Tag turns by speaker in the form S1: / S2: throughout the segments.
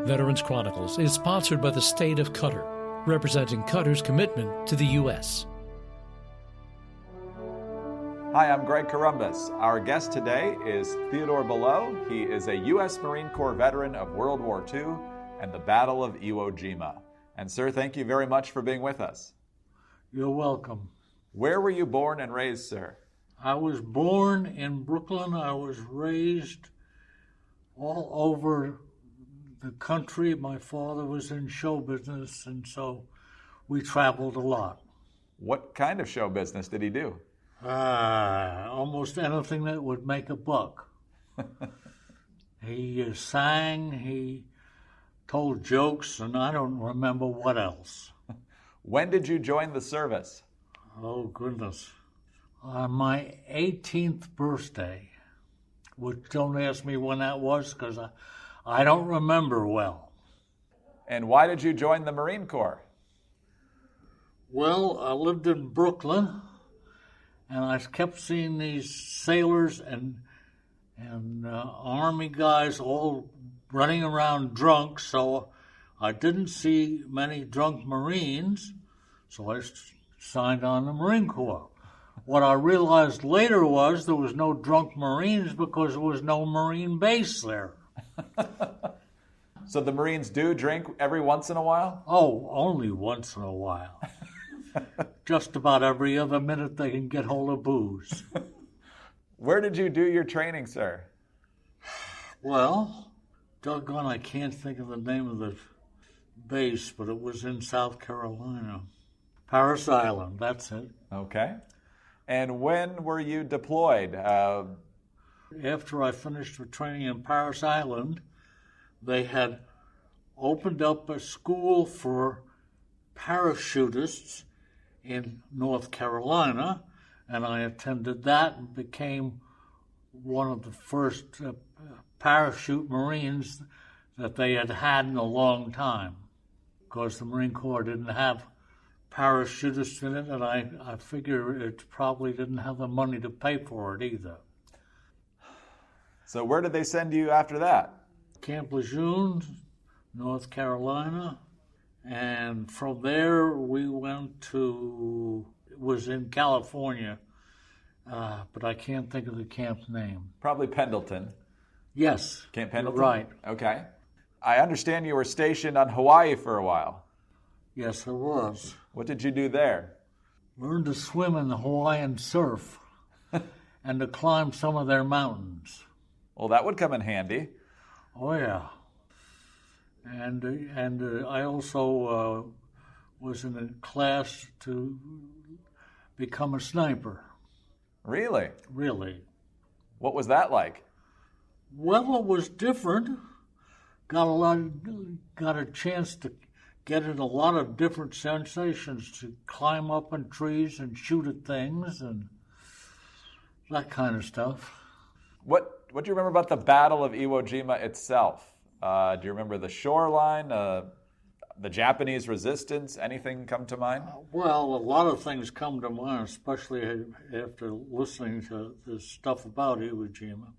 S1: Veterans Chronicles is sponsored by the state of Qatar, representing Qatar's commitment to the U.S.
S2: Hi, I'm Greg Corumbus. Our guest today is Theodore Below. He is a U.S. Marine Corps veteran of World War II and the Battle of Iwo Jima. And sir, thank you very much for being with us.
S3: You're welcome.
S2: Where were you born and raised, sir?
S3: I was born in Brooklyn. I was raised all over the country. My father was in show business, and so we traveled a lot.
S2: What kind of show business did he do?
S3: Almost anything that would make a buck. He sang, he told jokes, and I don't remember what else.
S2: When did you join the service?
S3: Oh, goodness. On my 18th birthday, which don't ask me when that was because I don't remember well.
S2: And why did you join the Marine Corps?
S3: Well, I lived in Brooklyn, and I kept seeing these sailors and Army guys all running around drunk, so I didn't see many drunk Marines, so I signed on the Marine Corps. What I realized later was there was no drunk Marines because there was no Marine base there.
S2: So the Marines do drink every once in a while?
S3: Oh, only once in a while. Just about every other minute they can get hold of booze.
S2: Where did you do your training, sir?
S3: Well, doggone, I can't think of the name of the base, but it was in South Carolina. Parris Island, that's it.
S2: Okay. And when were you deployed?
S3: After I finished the training in Parris Island, they had opened up a school for parachutists in North Carolina, and I attended that and became one of the first parachute Marines that they had in a long time, because the Marine Corps didn't have parachutists in it, and I figure it probably didn't have the money to pay for it either.
S2: So where did they send you after that?
S3: Camp Lejeune, North Carolina, and from there we went to, it was in California, but I can't think of the camp's name.
S2: Probably Pendleton.
S3: Yes.
S2: Camp Pendleton?
S3: Right.
S2: Okay. I understand you were stationed on Hawaii for a while.
S3: Yes, I was.
S2: What did you do there?
S3: Learned to swim in the Hawaiian surf and to climb some of their mountains.
S2: Well, that would come in handy.
S3: Oh, yeah. And I also was in a class to become a sniper.
S2: Really?
S3: Really.
S2: What was that like?
S3: Well, it was different. Got a chance to get in a lot of different sensations, to climb up in trees and shoot at things and that kind of stuff.
S2: What do you remember about the Battle of Iwo Jima itself? Do you remember the shoreline, the Japanese resistance? Anything come to mind?
S3: Well, a lot of things come to mind, especially after listening to this stuff about Iwo Jima.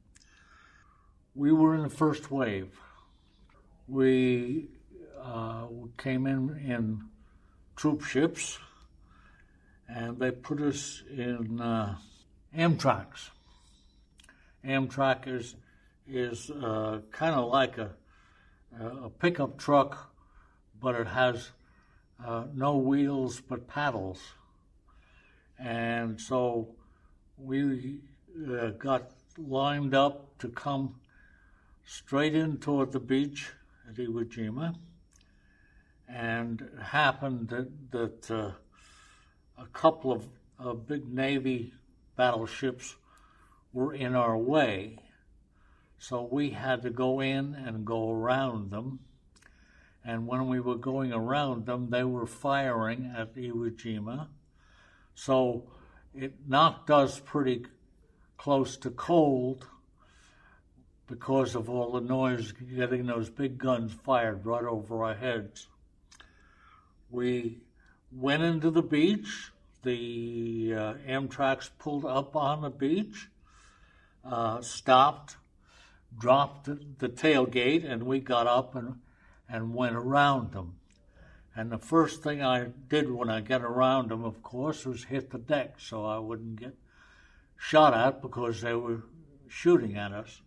S3: We were in the first wave. We came in troop ships, and they put us in Amtraks. Amtrak is kind of like a pickup truck, but it has no wheels but paddles. And so we got lined up to come straight in toward the beach at Iwo Jima, and it happened that a couple of big Navy battleships were in our way. So we had to go in and go around them. And when we were going around them, they were firing at Iwo Jima. So it knocked us pretty close to cold because of all the noise getting those big guns fired right over our heads. We went into the beach. The Amtraks pulled up on the beach, stopped, dropped the tailgate, and we got up and went around them. And the first thing I did when I got around them, of course, was hit the deck so I wouldn't get shot at because they were shooting at us.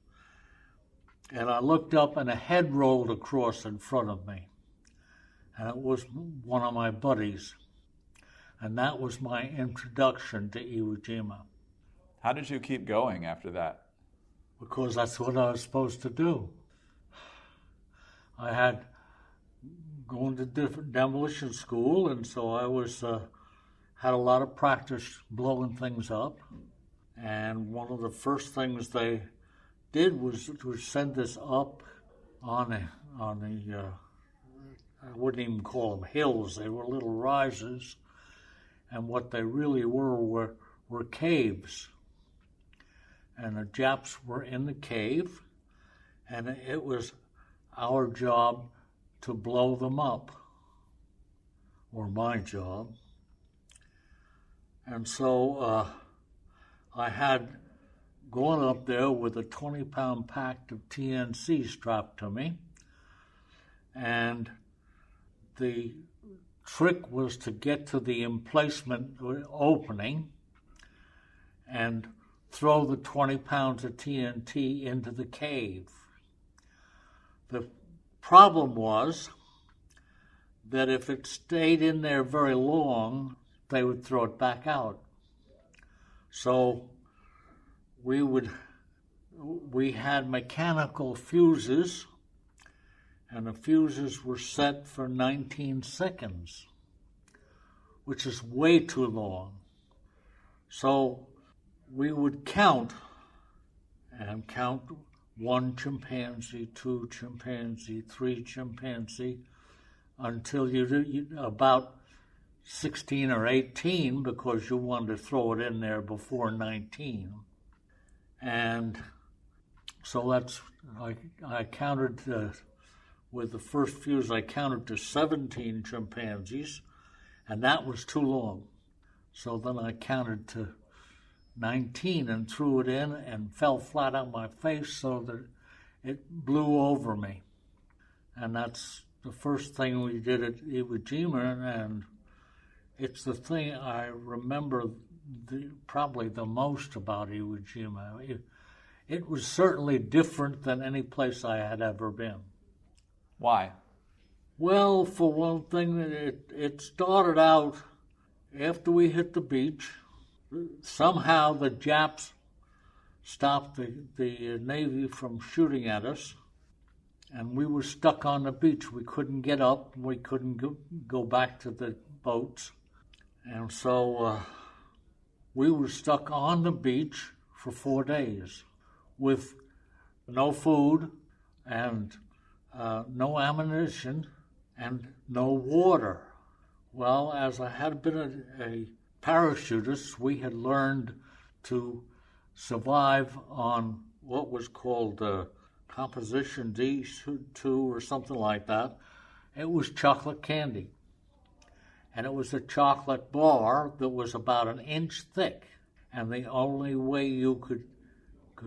S3: And I looked up and a head rolled across in front of me. And it was one of my buddies. And that was my introduction to Iwo Jima.
S2: How did you keep going after that?
S3: Because that's what I was supposed to do. I had gone to different demolition school, and so I was had a lot of practice blowing things up. And one of the first things they did was to send us up on the I wouldn't even call them hills. They were little rises, and what they really were caves. And the Japs were in the cave, and it was our job to blow them up, or my job. And so I had gone up there with a 20-pound pack of TNC strapped to me, and the trick was to get to the emplacement opening and throw the 20 pounds of TNT into the cave. The problem was that if it stayed in there very long, they would throw it back out. So we had mechanical fuses, and the fuses were set for 19 seconds, which is way too long. So we would count 1 chimpanzee, 2 chimpanzee, 3 chimpanzee, until you about 16 or 18, because you wanted to throw it in there before 19. And so I counted, with the first fuse, I counted to 17 chimpanzees, and that was too long. So then I counted to 19 and threw it in and fell flat on my face so that it blew over me. And that's the first thing we did at Iwo Jima, and it's the thing I remember probably the most about Iwo Jima. It was certainly different than any place I had ever been.
S2: Why?
S3: Well, for one thing, it started out after we hit the beach. Somehow the Japs stopped the Navy from shooting at us, and we were stuck on the beach. We couldn't get up. We couldn't go back to the boats. And so we were stuck on the beach for 4 days with no food and no ammunition and no water. Well, as I had been a parachutist, we had learned to survive on what was called Composition D2 or something like that. It was chocolate candy. And it was a chocolate bar that was about 1 inch thick. And the only way you could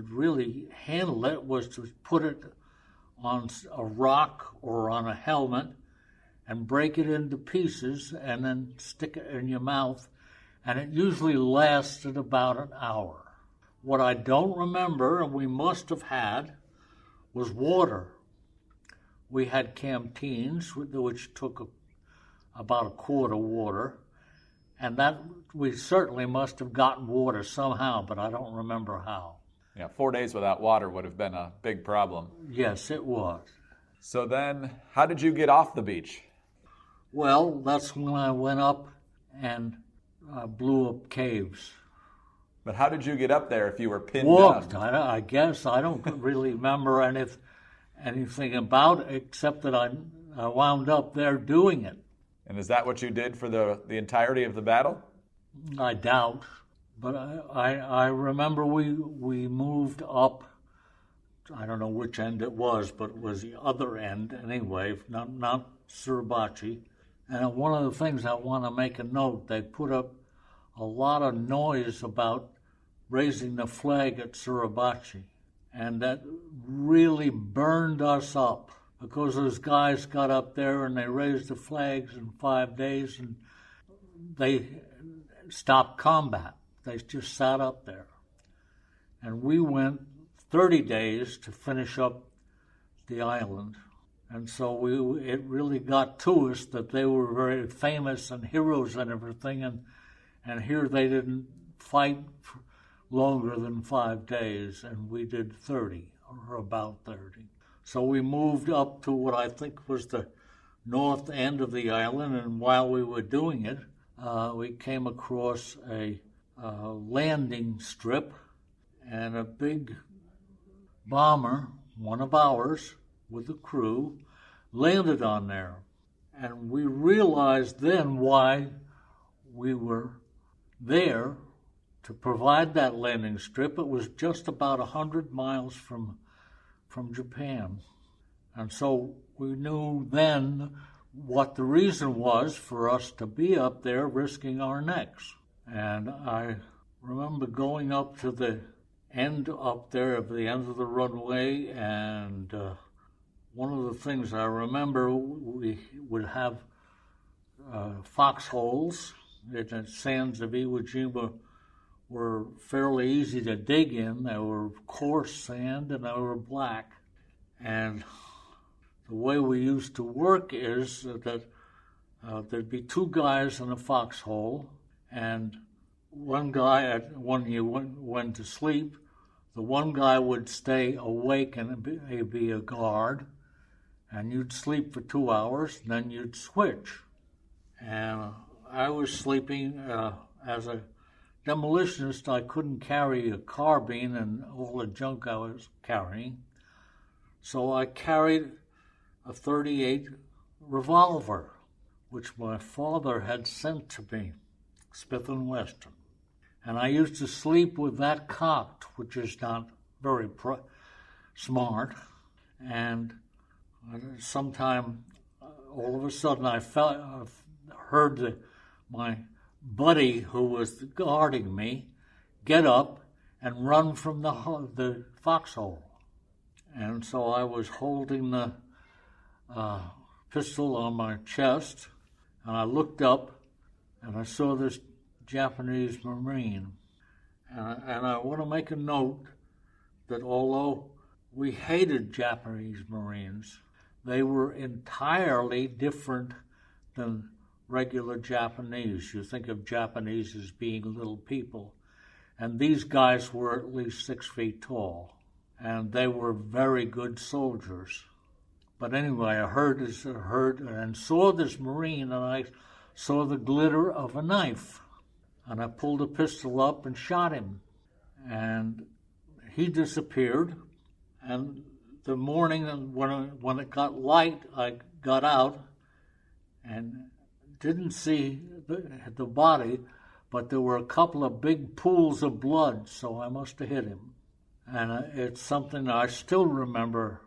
S3: really handle it was to put it on a rock or on a helmet and break it into pieces and then stick it in your mouth. And it usually lasted about an hour. What I don't remember, and we must have had, was water. We had canteens, which took about a quart of water, and that we certainly must have gotten water somehow, but I don't remember how.
S2: Yeah, 4 days without water would have been a big problem.
S3: Yes, it was.
S2: So then, how did you get off the beach?
S3: Well, that's when I went up and blew up caves.
S2: But how did you get up there if you were pinned
S3: Walked,
S2: down?
S3: I guess. I don't really remember anything about it, except that I wound up there doing it.
S2: And is that what you did for the entirety of the battle?
S3: I doubt. But I remember we moved up, I don't know which end it was, but it was the other end anyway, not Suribachi. And one of the things I want to make a note, they put up a lot of noise about raising the flag at Suribachi. And that really burned us up, because those guys got up there and they raised the flags in 5 days and they stopped combat. They just sat up there. And we went 30 days to finish up the island. And so it really got to us that they were very famous and heroes and everything, and here they didn't fight for longer than 5 days, and we did 30, or about 30. So we moved up to what I think was the north end of the island, and while we were doing it, we came across a landing strip, and a big bomber, one of ours, with the crew, landed on there. And we realized then why we were there to provide that landing strip. It was just about 100 miles from Japan. And so we knew then what the reason was for us to be up there risking our necks. And I remember going up to the end up there at the end of the runway, and one of the things I remember, we would have foxholes in the sands of Iwo Jima were fairly easy to dig in. They were coarse sand and they were black. And the way we used to work is that there'd be two guys in a foxhole, and one guy, when you went to sleep, the one guy would stay awake and be a guard, and you'd sleep for 2 hours, and then you'd switch. And I was sleeping as a demolitionist. I couldn't carry a carbine and all the junk I was carrying, so I carried a .38 revolver, which my father had sent to me, Smith & Wesson. And I used to sleep with that cocked, which is not very smart. And sometime, all of a sudden, I heard my buddy who was guarding me get up and run from the foxhole. And so I was holding the pistol on my chest, and I looked up, and I saw this Japanese Marine. And I want to make a note that although we hated Japanese Marines, they were entirely different than regular Japanese. You think of Japanese as being little people, and these guys were at least 6 feet tall, and they were very good soldiers. But anyway, I heard and saw this Marine, and I saw the glitter of a knife. And I pulled a pistol up and shot him. And he disappeared. And the morning when it got light, I got out and didn't see the body, but there were a couple of big pools of blood, so I must have hit him. And it's something I still remember,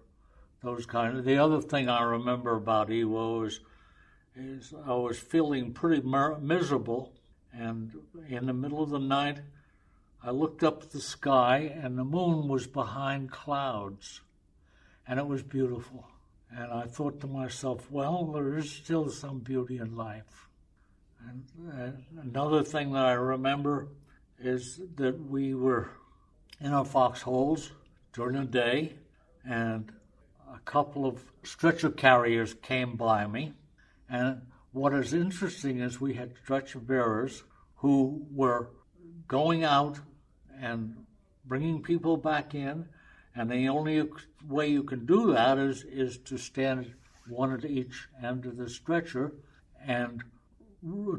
S3: those kind of. The other thing I remember about Iwo is I was feeling pretty miserable. And in the middle of the night, I looked up at the sky, and the moon was behind clouds, and it was beautiful. And I thought to myself, well, there is still some beauty in life. And another thing that I remember is that we were in our foxholes during the day, and a couple of stretcher carriers came by me, and what is interesting is we had stretcher bearers who were going out and bringing people back in, and the only way you can do that is to stand one at each end of the stretcher and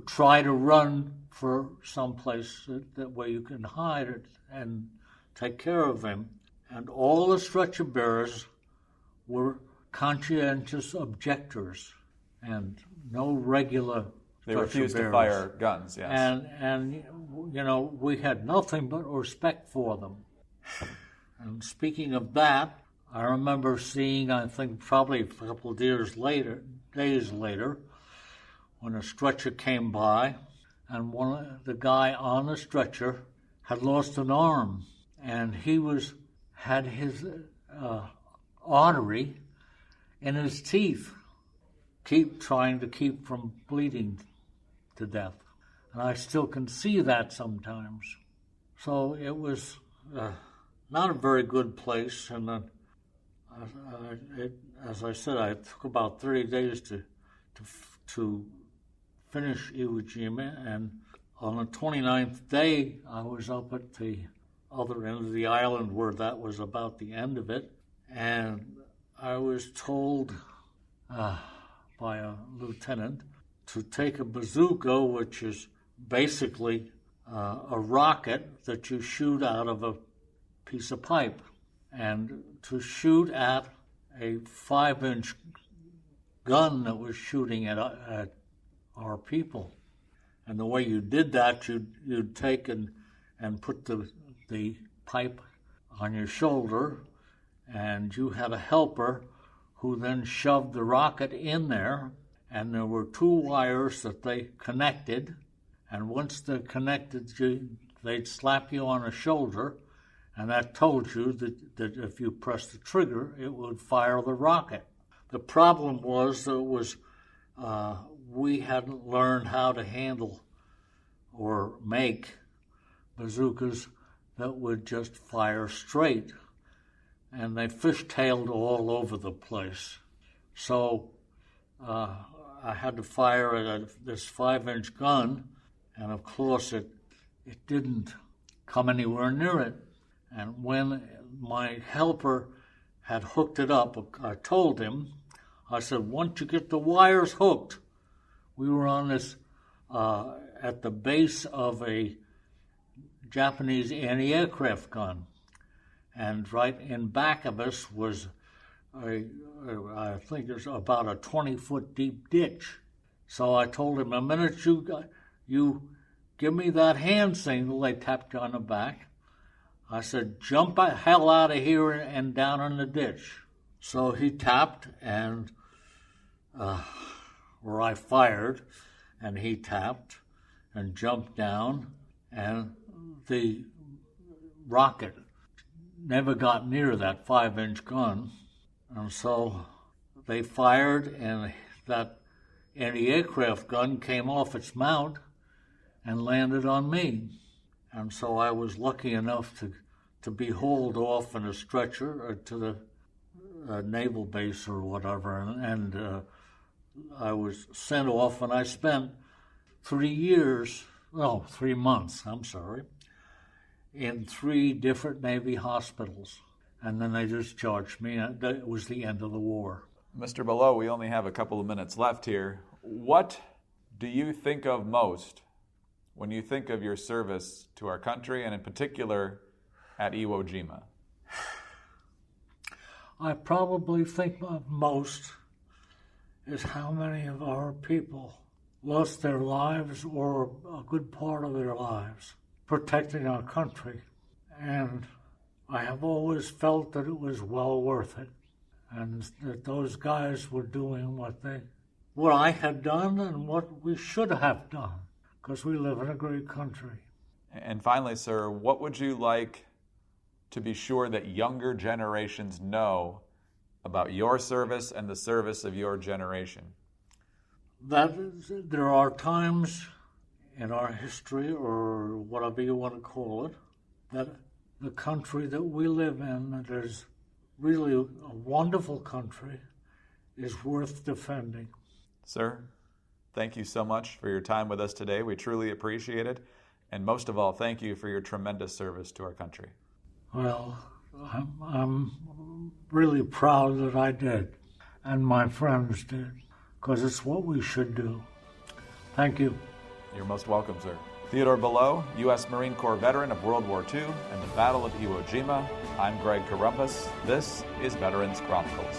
S3: try to run for some place that where you can hide it and take care of them. And all the stretcher bearers were conscientious objectors and no regular
S2: They refused to fire guns, yes.
S3: And you know, we had nothing but respect for them. And speaking of that, I remember seeing, I think probably a couple of days later, when a stretcher came by, and the guy on the stretcher had lost an arm, and he had his artery in his teeth, trying to keep from bleeding to death. And I still can see that sometimes. So it was not a very good place. And as I said, it took about 30 days to finish Iwo Jima. And on the 29th day, I was up at the other end of the island where that was about the end of it. And I was told by a lieutenant to take a bazooka, which is basically a rocket that you shoot out of a piece of pipe, and to shoot at a 5-inch gun that was shooting at our people. And the way you did that, you'd take and put the pipe on your shoulder, and you had a helper who then shoved the rocket in there, and there were 2 wires that they connected, and once they're connected, they'd slap you on the shoulder, and that told you that if you pressed the trigger, it would fire the rocket. The problem was we hadn't learned how to handle or make bazookas that would just fire straight, and they fishtailed all over the place. So I had to fire at this 5-inch gun, and of course it didn't come anywhere near it. And when my helper had hooked it up, I told him, I said, once you get the wires hooked, we were on this, at the base of a Japanese anti-aircraft gun. And right in back of us was I think there's about a 20-foot deep ditch. So I told him, the minute you give me that hand signal, they tapped you on the back. I said, jump the hell out of here and down in the ditch. So he tapped, and where I fired, and he tapped and jumped down, and the rocket never got near that 5-inch gun. And so they fired, and that anti-aircraft gun came off its mount and landed on me. And so I was lucky enough to be hauled off in a stretcher to the naval base or whatever, and I was sent off, and I spent 3 months, in 3 different Navy hospitals. And then they discharged me, and it was the end of the war.
S2: Mr. Below, we only have a couple of minutes left here. What do you think of most when you think of your service to our country, and in particular at Iwo Jima?
S3: I probably think of most is how many of our people lost their lives, or a good part of their lives, protecting our country. And I have always felt that it was well worth it, and that those guys were doing what I had done and what we should have done, because we live in a great country.
S2: And finally, sir, what would you like to be sure that younger generations know about your service and the service of your generation?
S3: That there are times in our history, or whatever you want to call it, that the country that we live in, that is really a wonderful country, is worth defending.
S2: Sir, thank you so much for your time with us today. We truly appreciate it. And most of all, thank you for your tremendous service to our country.
S3: Well, I'm really proud that I did, and my friends did, because it's what we should do. Thank you.
S2: You're most welcome, sir. Theodore Below, U.S. Marine Corps veteran of World War II and the Battle of Iwo Jima. I'm Greg Corombos. This is Veterans Chronicles.